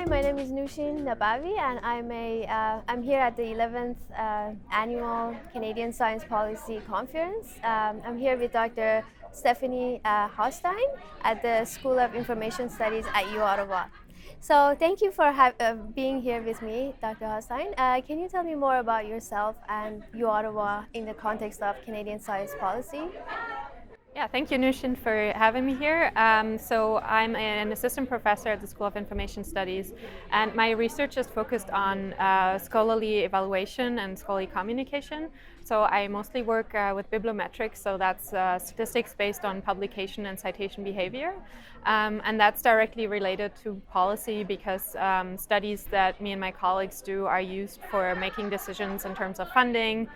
my name is Noushin Nabavi, and I'm here at the 11th annual Canadian Science Policy Conference. I'm here with Dr. Stefanie Haustein at the School of Information Studies at U Ottawa. So thank you for being here with me, Dr. Haustein. Can you tell me more about yourself and U Ottawa in the context of Canadian science policy? Yeah, thank you, Noushin, for having me here. So I'm an assistant professor at the School of Information Studies, and my research is focused on scholarly evaluation and scholarly communication. So I mostly work with bibliometrics, so that's statistics based on publication and citation behavior. And that's directly related to policy because studies that me and my colleagues do are used for making decisions in terms of funding,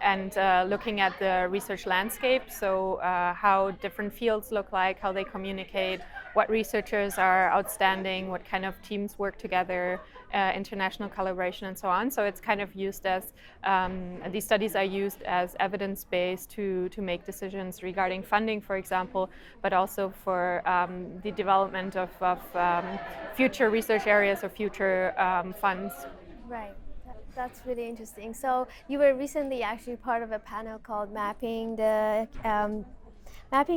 and looking at the research landscape, so how different fields look like, how they communicate, what researchers are outstanding, what kind of teams work together, international collaboration, and so on. So it's kind of used as, these studies are used as evidence-based to make decisions regarding funding, for example, but also for the development of future research areas or future funds. Right. That's really interesting. So you were recently actually part of a panel called Mapping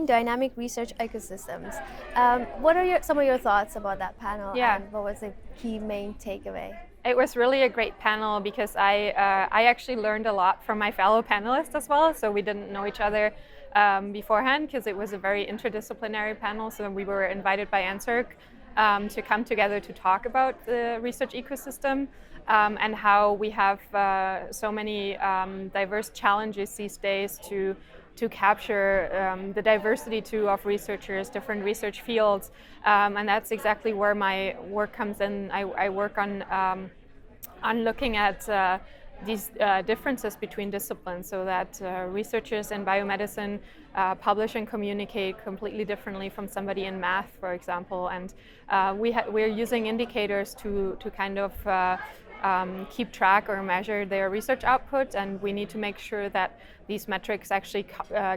Dynamic Research Ecosystems. What are some of your thoughts about that panel? Yeah. And what was the key main takeaway? It was really a great panel because I actually learned a lot from my fellow panelists as well. So we didn't know each other beforehand because it was a very interdisciplinary panel. So we were invited by NSERC to come together to talk about the research ecosystem. And how we have so many diverse challenges these days to capture the diversity too of researchers, different research fields, and that's exactly where my work comes in. I work on looking at these differences between disciplines, so that researchers in biomedicine publish and communicate completely differently from somebody in math, for example, and we're using indicators to kind of keep track or measure their research output, and we need to make sure that these metrics actually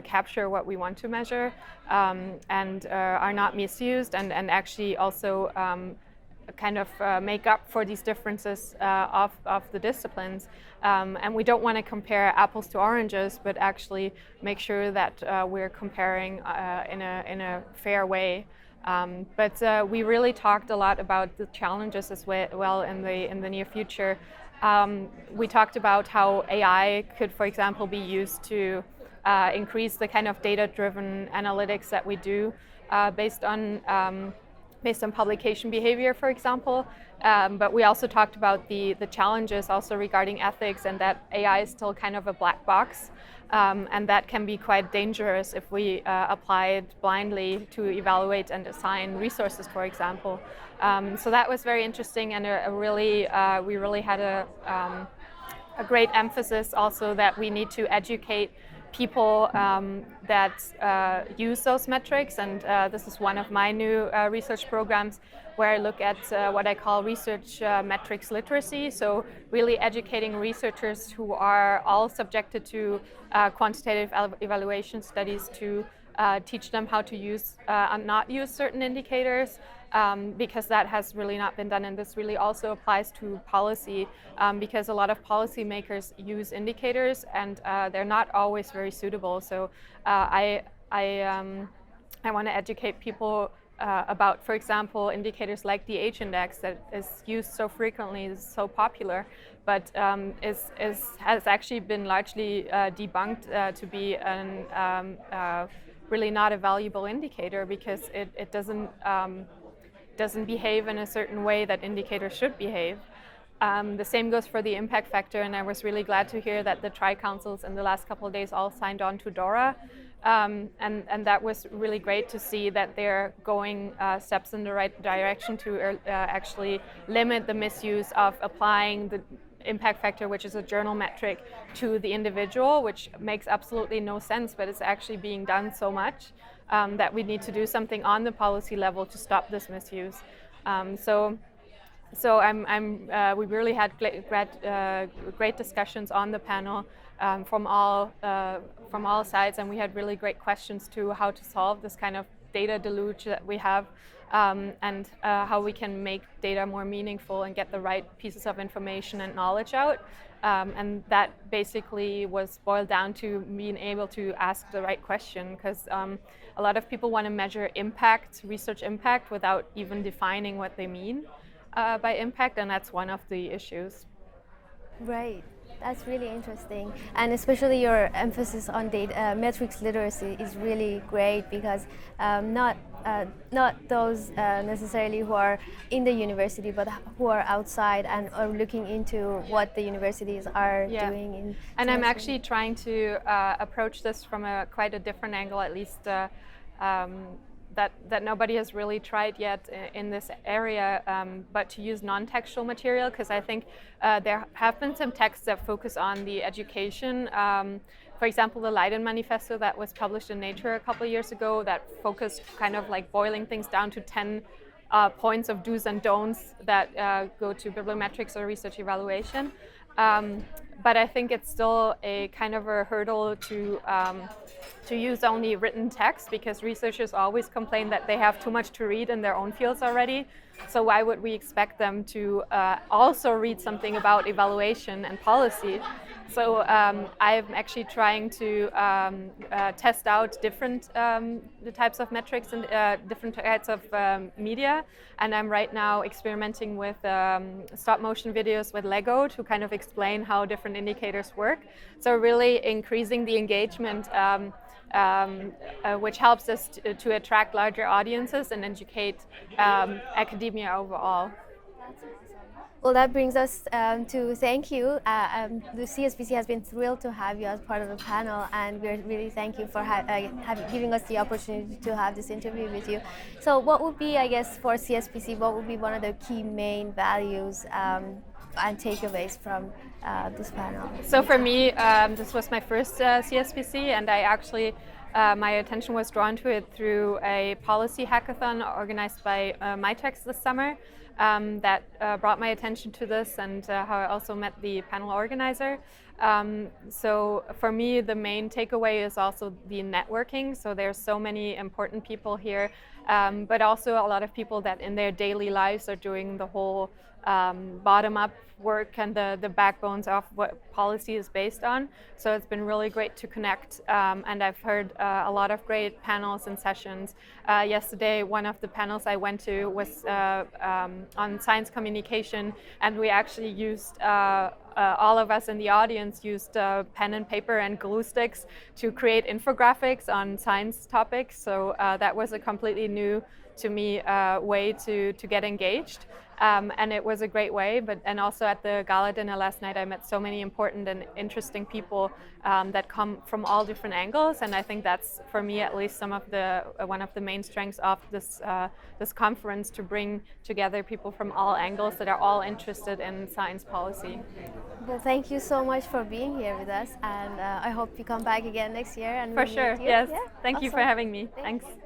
capture what we want to measure and are not misused, and actually also kind of make up for these differences of the disciplines. And we don't want to compare apples to oranges, but actually make sure that we're comparing in a fair way. But we really talked a lot about the challenges as well in the near future. We talked about how AI could, for example, be used to increase the kind of data-driven analytics that we do based on publication behavior, for example. But we also talked about the challenges also regarding ethics, and that AI is still kind of a black box. And that can be quite dangerous if we apply it blindly to evaluate and assign resources, for example. So that was very interesting, and we really had a great emphasis also that we need to educate people that use those metrics, and this is one of my new research programs where I look at what I call research metrics literacy, so really educating researchers who are all subjected to quantitative evaluation studies to teach them how to use and not use certain indicators, because that has really not been done, and this really also applies to policy, because a lot of policymakers use indicators and they're not always very suitable. So I want to educate people about, for example, indicators like the H index that is used so frequently, is so popular, but has actually been largely debunked to be really not a valuable indicator, because it doesn't behave in a certain way that indicators should behave. The same goes for the impact factor, and I was really glad to hear that the tri-councils in the last couple of days all signed on to DORA. And that was really great to see that they're going steps in the right direction to actually limit the misuse of applying the impact factor, which is a journal metric, to the individual, which makes absolutely no sense, but it's actually being done so much that we need to do something on the policy level to stop this misuse. So we really had great discussions on the panel from all sides, and we had really great questions to how to solve this kind of data deluge that we have and how we can make data more meaningful and get the right pieces of information and knowledge out. And that basically was boiled down to being able to ask the right question, because a lot of people want to measure impact, research impact, without even defining what they mean by impact, and that's one of the issues. Right. That's really interesting, and especially your emphasis on data metrics literacy is really great, because not those necessarily who are in the university, but who are outside and are looking into what the universities are doing. And I'm actually trying to approach this from quite a different angle, at least. That nobody has really tried yet in this area, but to use non-textual material, because I think there have been some texts that focus on the education. For example, the Leiden Manifesto that was published in Nature a couple of years ago, that focused kind of like boiling things down to 10 points of do's and don'ts that go to bibliometrics or research evaluation. But I think it's still a kind of a hurdle to use only written text, because researchers always complain that they have too much to read in their own fields already. So why would we expect them to also read something about evaluation and policy? So I'm actually trying to test out different the types of metrics and different types of media. And I'm right now experimenting with stop motion videos with Lego to kind of explain how different indicators work. So really increasing the engagement, which helps us to attract larger audiences and educate academia overall. That's awesome. Well, that brings us to thank you. The CSPC has been thrilled to have you as part of the panel, and we're really thank you for giving us the opportunity to have this interview with you. So what would be, I guess, for CSPC, what would be one of the key main values and takeaways from this panel? So for me, this was my first CSPC, and I actually my attention was drawn to it through a policy hackathon organized by MyText this summer. That brought my attention to this, and how I also met the panel organizer. So for me, the main takeaway is also the networking. So there's so many important people here, but also a lot of people that in their daily lives are doing the whole bottom-up work and the backbones of what policy is based on. So it's been really great to connect, and I've heard a lot of great panels and sessions. Yesterday, one of the panels I went to was on science communication, and we actually used all of us in the audience used pen and paper and glue sticks to create infographics on science topics. So that was a completely new, to me, way to get engaged. And it was a great way, and also at the gala dinner last night, I met so many important and interesting people that come from all different angles, and I think that's, for me at least, one of the main strengths of this conference, to bring together people from all angles that are all interested in science policy. Well, thank you so much for being here with us, and I hope you come back again next year. And for sure, yes. Yeah? Thank you for having me. Thanks. Thanks.